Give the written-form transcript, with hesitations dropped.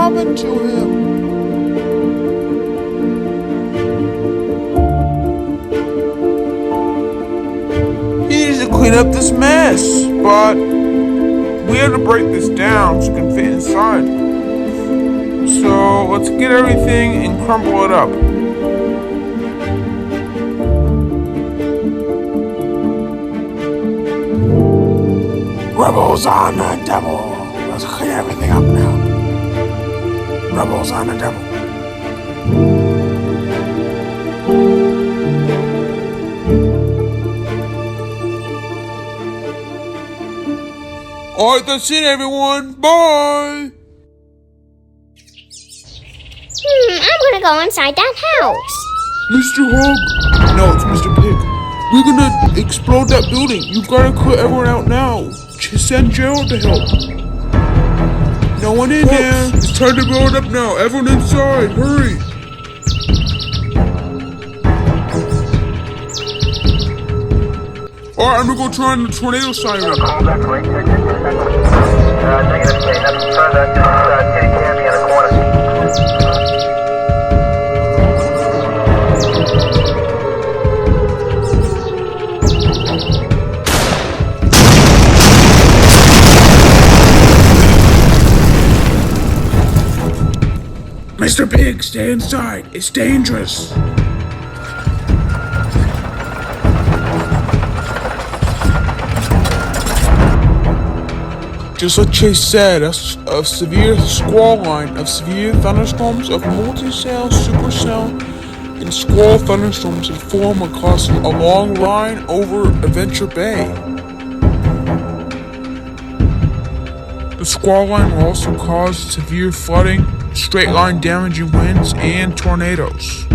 happened to him? He needs to clean up this mess, but we have to break this down so it can fit inside. So let's get everything and crumble it up. Rubble's on the double. Let's clean everything up now. Rubble's on the double. Alright, that's it, everyone. Bye. I'm gonna go inside that house. Mr. Hog? No, it's Mr. Pig. We're gonna explode that building. You gotta clear everyone out now. Just send Gerald to help. No one in there. It's time to blow it up now. Everyone inside, hurry. Alright, I'm gonna go try on the tornado siren. Call back right there. Negative plane. That's turn that Teddy Candy in the corner. Mr. Pig, stay inside. It's dangerous. Just like Chase said, a severe squall line of severe thunderstorms of multi-cell, supercell, and squall thunderstorms have formed across a long line over Adventure Bay. The squall line will also cause severe flooding, straight line damaging winds, and tornadoes.